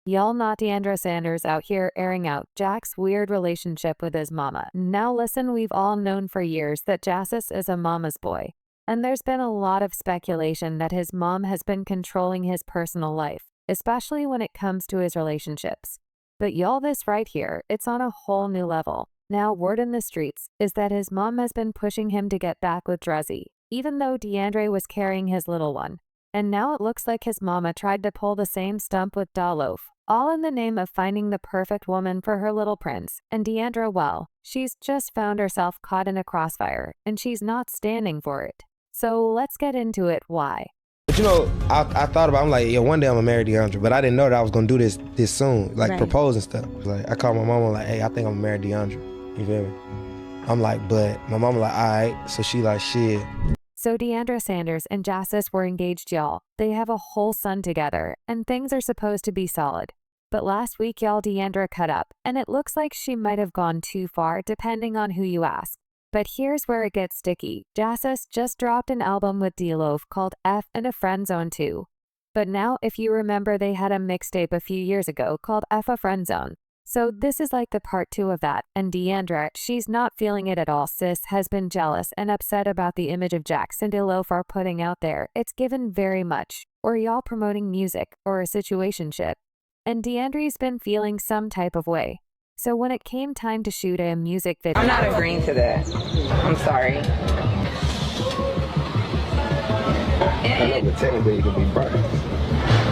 Y'all, not Deiondra Sanders out here airing out Jack's weird relationship with his mama. Now listen, we've all known for years that Jacquees is a mama's boy. And there's been a lot of speculation that his mom has been controlling his personal life, especially when it comes to his relationships. But y'all, this right here, it's on a whole new level. Now, word in the streets is that his mom has been pushing him to get back with Dreezy, even though Deiondra was carrying his little one. And now it looks like his mama tried to pull the same stump with Loaf, all in the name of finding the perfect woman for her little prince. And Deiondra, well, she's just found herself caught in a crossfire, and she's not standing for it. So let's get into it. Why? But I thought about, I'm like, yeah, one day I'm gonna marry Deiondra, but I didn't know that I was gonna do this soon, like Right. propose and stuff. Like I called my mama like, hey, I think I'm gonna marry Deiondra. You feel me? I'm like, but my mama like, all right. So she like, shit. So Deiondra Sanders and Jacquees were engaged, y'all. They have a whole son together, and things are supposed to be solid. But last week, y'all, Deiondra cut up, and it looks like she might have gone too far, depending on who you ask. But here's where it gets sticky. Jacquees just dropped an album with Loaf called F and a Friend Zone 2. But now, if you remember, they had a mixtape a few years ago called F a Friend Zone. So this is like the part 2 of that, and Deiondra, she's not feeling it at all. Sis has been jealous and upset about the image of Jax and Loaf are putting out there. It's given very much, or y'all promoting music, or a situationship. And Deiondra's been feeling some type of way. So when it came time to shoot a music video, I'm not agreeing to that. I'm sorry. I know, but technically it could be burnt.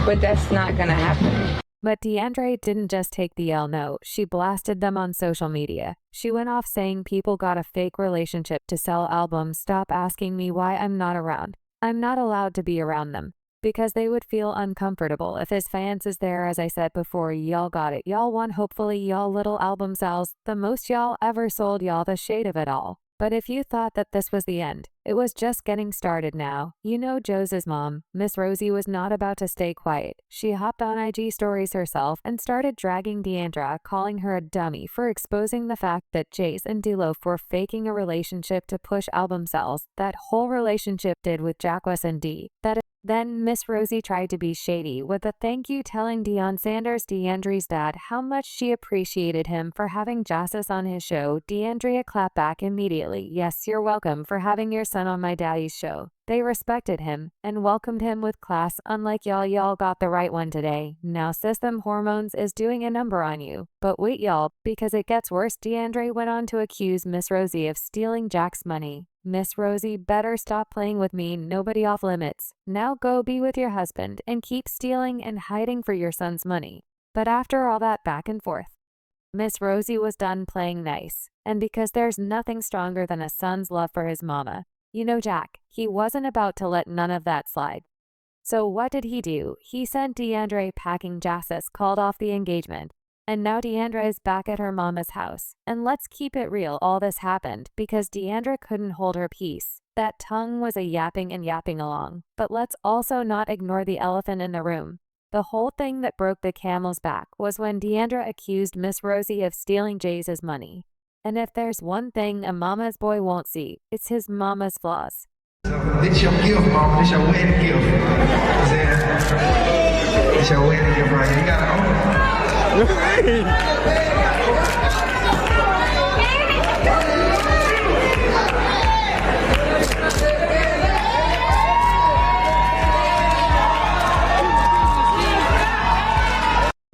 But that's not gonna happen. But Deiondra didn't just take the L, no, she blasted them on social media. She went off saying people got a fake relationship to sell albums. Stop asking me why I'm not around. I'm not allowed to be around them. Because they would feel uncomfortable if his fans is there. As I said before, y'all got it. Y'all won. Hopefully y'all little album sells the most y'all ever sold. Y'all the shade of it all. But if you thought that this was the end, it was just getting started now. You know, Joe's mom, Miss Rosie, was not about to stay quiet. She hopped on IG stories herself and started dragging Deiondra, calling her a dummy for exposing the fact that Jace and Loaf were faking a relationship to push album sales. That whole relationship did with Jacquees and D. Then Miss Rosie tried to be shady with a thank you, telling Deion Sanders, Deiondra's dad, how much she appreciated him for having Jacquees on his show. Deiondra clapped back immediately. Yes, you're welcome for having your son on my daddy's show. They respected him and welcomed him with class. Unlike y'all got the right one today. Now system hormones is doing a number on you. But wait, y'all, because it gets worse. Deiondra went on to accuse Miss Rosie of stealing Jack's money. Miss Rosie, better stop playing with me. Nobody off limits. Now go be with your husband and keep stealing and hiding for your son's money. But after all that back and forth, Miss Rosie was done playing nice. And because there's nothing stronger than a son's love for his mama, you know Jack, he wasn't about to let none of that slide. So what did he do? He sent Deiondra packing. Jacquees called off the engagement. And now Deiondra is back at her mama's house. And let's keep it real, all this happened because Deiondra couldn't hold her peace. That tongue was a yapping and yapping along. But let's also not ignore the elephant in the room. The whole thing that broke the camel's back was when Deiondra accused Miss Rosie of stealing Jace's money. And if there's one thing a mama's boy won't see, it's his mama's flaws. This your gift, mama. This your wedding gift. You know what I'm saying? It's your wedding gift right here. You gotta own it.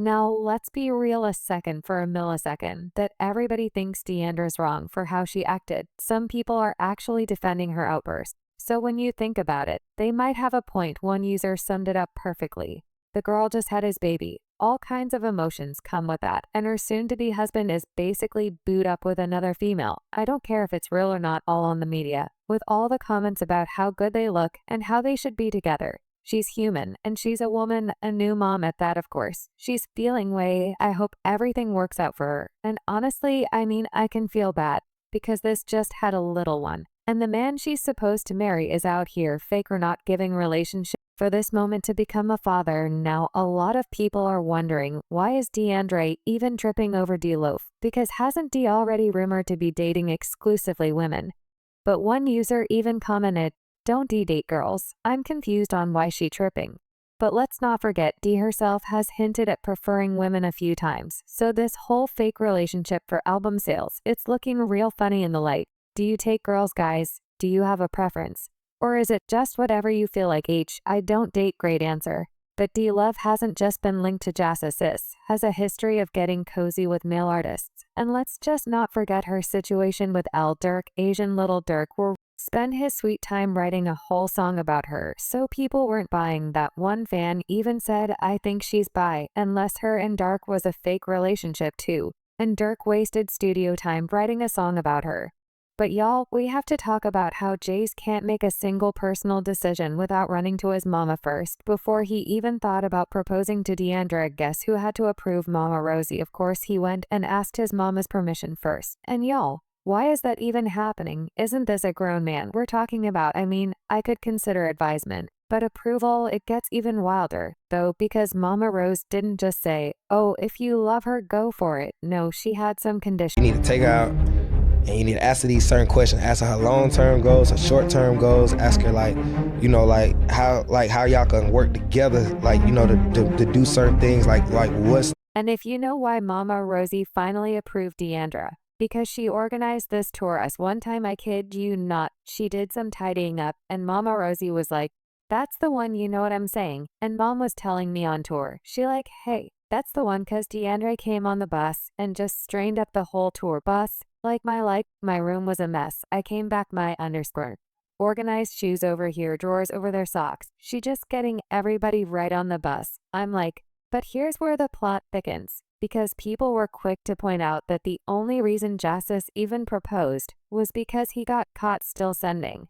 Now, let's be real a second for a millisecond that everybody thinks Deiondra's wrong for how she acted. Some people are actually defending her outburst. So when you think about it, they might have a point. One user summed it up perfectly. The girl just had his baby. All kinds of emotions come with that, and her soon-to-be husband is basically booed up with another female. I don't care if it's real or not, all on the media, with all the comments about how good they look and how they should be together. She's human, and she's a woman, a new mom at that, of course. She's feeling way. I hope everything works out for her. And honestly, I mean, I can feel bad, because this just had a little one. And the man she's supposed to marry is out here, fake or not, giving relationship for this moment to become a father. Now, a lot of people are wondering, why is Deiondra even tripping over Loaf? Because hasn't D already rumored to be dating exclusively women? But one user even commented, "Don't D date girls. I'm confused on why she tripping." But let's not forget, Dee herself has hinted at preferring women a few times. So this whole fake relationship for album sales, it's looking real funny in the light. Do you take girls, guys? Do you have a preference? Or is it just whatever you feel like? I don't date, great answer. But Dee Love hasn't just been linked to Jacquees, has a history of getting cozy with male artists. And let's just not forget her situation with L. Durk. Asian Little Durk will spend his sweet time writing a whole song about her, so people weren't buying that. One fan even said, I think she's bi, unless her and Durk was a fake relationship too. And Durk wasted studio time writing a song about her. But y'all, we have to talk about how Jace can't make a single personal decision without running to his mama first, before he even thought about proposing to Deiondra. Guess who had to approve? Mama Rosie. Of course he went and asked his mama's permission first. And y'all, why is that even happening? Isn't this a grown man we're talking about? I mean, I could consider advisement, but approval, it gets even wilder, though, because Mama Rose didn't just say, oh, if you love her, go for it. No, she had some conditions. You need to take her out. And you need to ask her these certain questions. Ask her her long-term goals, her short-term goals. Ask her how y'all can work together, to do certain things, like what's. And if you know why Mama Rosie finally approved Deiondra, because she organized this tour. As one time, I kid you not, she did some tidying up, and Mama Rosie was like, that's the one, you know what I'm saying? And Mom was telling me on tour, she like, hey, that's the one, cause Deiondra came on the bus and just strained up the whole tour bus. My room was a mess. I came back, my underscore. Organized shoes over here, drawers over their socks. She just getting everybody right on the bus. I'm like, but here's where the plot thickens. Because people were quick to point out that the only reason Jacquees even proposed was because he got caught still sending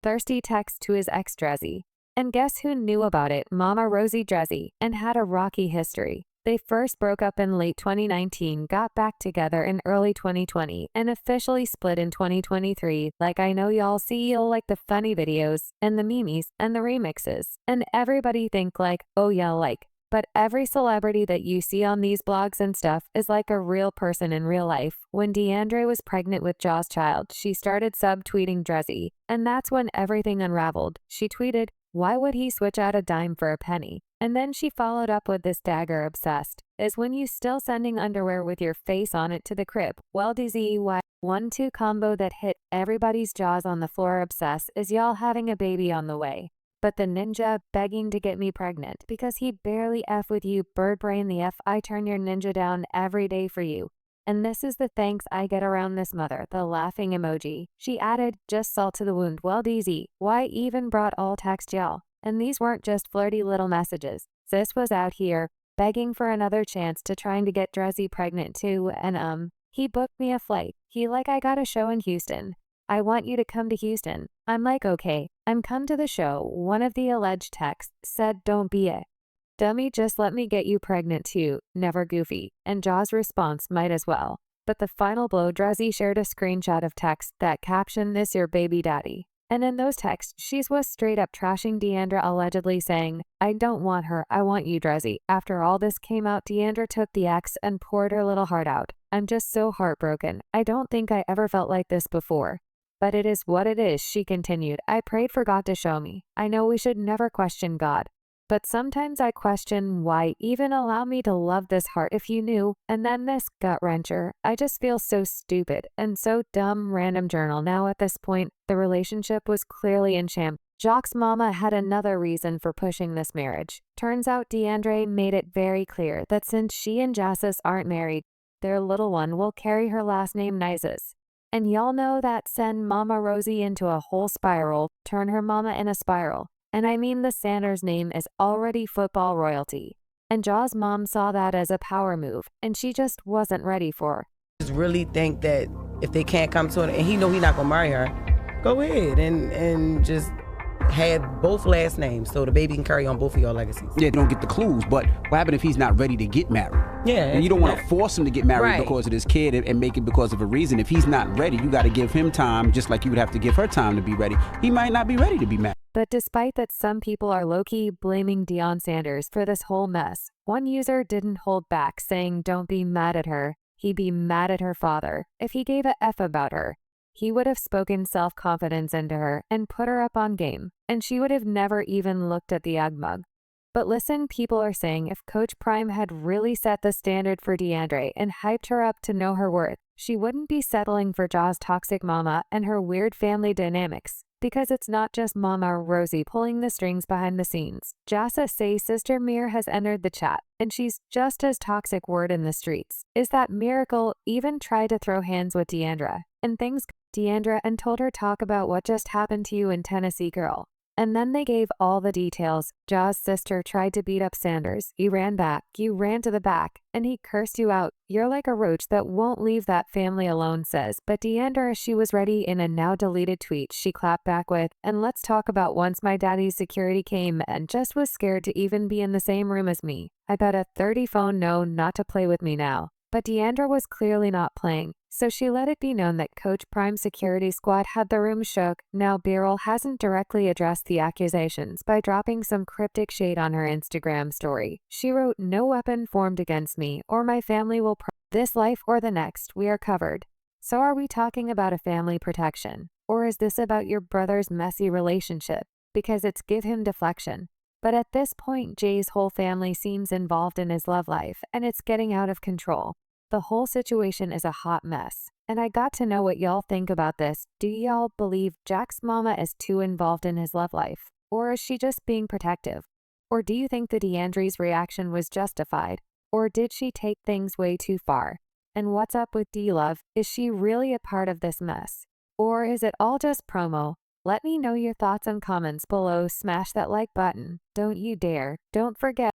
thirsty texts to his ex Dreezy. And guess who knew about it? Mama Rosie Dreezy, and had a rocky history. They first broke up in late 2019, got back together in early 2020, and officially split in 2023. Like, I know y'all see like the funny videos, and the memes, and the remixes, and everybody think like, oh yeah, like, but every celebrity that you see on these blogs and stuff is like a real person in real life. When Deiondra was pregnant with Jaw's child, she started subtweeting Dreezy, and that's when everything unraveled. She tweeted, why would he switch out a dime for a penny? And then she followed up with this dagger obsessed. Is when you still sending underwear with your face on it to the crib. Well, DZY 1-2 combo that hit everybody's jaws on the floor. Obsessed is y'all having a baby on the way. But the ninja begging to get me pregnant because he barely F with you, bird brain the F. I turn your ninja down every day for you. And this is the thanks I get around this mother, the laughing emoji. She added, just salt to the wound. Well, DZ, why even brought all text y'all? And these weren't just flirty little messages. Sis was out here, begging for another chance to trying to get Dreezy pregnant too, and he booked me a flight. He like, I got a show in Houston. I want you to come to Houston. I'm like, okay, I'm come to the show. One of the alleged texts said, don't be a dummy, just let me get you pregnant too, never goofy. And Jaw's response, might as well. But the final blow, Dreezy shared a screenshot of text that captioned, this your baby daddy. And in those texts, she was straight up trashing Deiondra, allegedly saying, I don't want her, I want you, Dreezy. After all this came out, Deiondra took the ex and poured her little heart out. I'm just so heartbroken. I don't think I ever felt like this before. But it is what it is, she continued. I prayed for God to show me. I know we should never question God. But sometimes I question why even allow me to love this heart if you knew. And then this gut wrencher. I just feel so stupid and so dumb. Random journal. Now at this point, the relationship was clearly in shambles. Jacquees' mama had another reason for pushing this marriage. Turns out Deiondra made it very clear that since she and Jacquees aren't married, their little one will carry her last name Nizes. And y'all know that send Mama Rosie into a whole spiral, turn her mama in a spiral. And I mean the Sanders name is already football royalty. And Jaw's mom saw that as a power move, and she just wasn't ready for. Just really think that if they can't come to it, and he know he's not gonna marry her, go ahead and just have both last names so the baby can carry on both of your legacies. Yeah, don't get the clues, but what happened if he's not ready to get married? Yeah. And you don't want to force him to get married Right. because of this kid and make it because of a reason. If he's not ready, you got to give him time, just like you would have to give her time to be ready. He might not be ready to be married. But despite that, some people are low-key blaming Deion Sanders for this whole mess. One user didn't hold back, saying don't be mad at her. He'd be mad at her father. If he gave a F about her, he would have spoken self-confidence into her and put her up on game, and she would have never even looked at the ugg mug. But listen, people are saying if Coach Prime had really set the standard for Deiondra and hyped her up to know her worth, she wouldn't be settling for Ja's toxic mama and her weird family dynamics. Because it's not just Mama Rosie pulling the strings behind the scenes. Jassa say Sister Mir has entered the chat, and she's just as toxic word in the streets. Is that Miracle even tried to throw hands with Deiondra? And things Deiondra and told her talk about what just happened to you in Tennessee, girl. And then they gave all the details. Ja's sister tried to beat up Sanders. You ran back. You ran to the back. And he cursed you out. You're like a roach that won't leave that family alone, says. But Deiondra, she was ready in a now deleted tweet. She clapped back with, and let's talk about once my daddy's security came and just was scared to even be in the same room as me. I bet a 30 phone no not to play with me now. But Deiondra was clearly not playing, so she let it be known that Coach Prime's security squad had the room shook. Now Beryl hasn't directly addressed the accusations by dropping some cryptic shade on her Instagram story. She wrote, "No weapon formed against me or my family will this life or the next, we are covered." So are we talking about a family protection? Or is this about your brother's messy relationship? Because it's give him deflection. But at this point, Jay's whole family seems involved in his love life, and it's getting out of control. The whole situation is a hot mess. And I got to know what y'all think about this. Do y'all believe Jack's mama is too involved in his love life? Or is she just being protective? Or do you think that Deandra's reaction was justified? Or did she take things way too far? And what's up with D-Love? Is she really a part of this mess? Or is it all just promo? Let me know your thoughts and comments below. Smash that like button. Don't you dare. Don't forget.